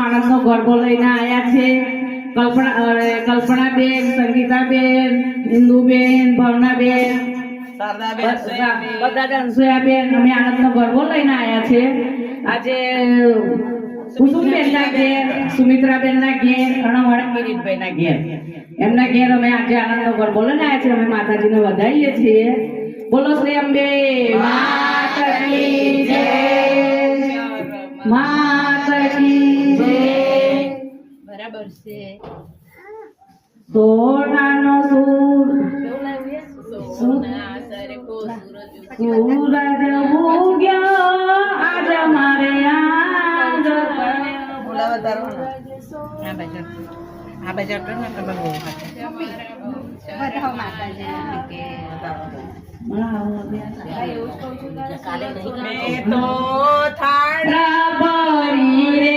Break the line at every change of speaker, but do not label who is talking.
આનંદનો ગરબો લઈને આવ્યા છે. કલ્પનાબેન, સંગીતાબેન, ઇન્દુબેન, ભાવનાબેન, બધા ડંસોયાબેન, અમે આનંદનો ગરબો લઈને આવ્યા છે. આજે કુસુમબેનના ઘેર, સુમિત્રાબેનના ઘેર અને અમારા કિરીટભાઈના ઘેર, એમના ઘેર અમે આજે આનંદનો ગરબો લઈને આવ્યા છીએ. અમે માતાજીને વધાવીએ છીએ. બોલો શ્રી અંબે માતા કી જય, માતા કી જય.
બરાબર છે.
સોનાનો સૂર
સોના સરખો
સૂરજ ઉગ્યો આજ મારે આજ.
આ બાજુ બતાવો માતાજી કે
ભરી રે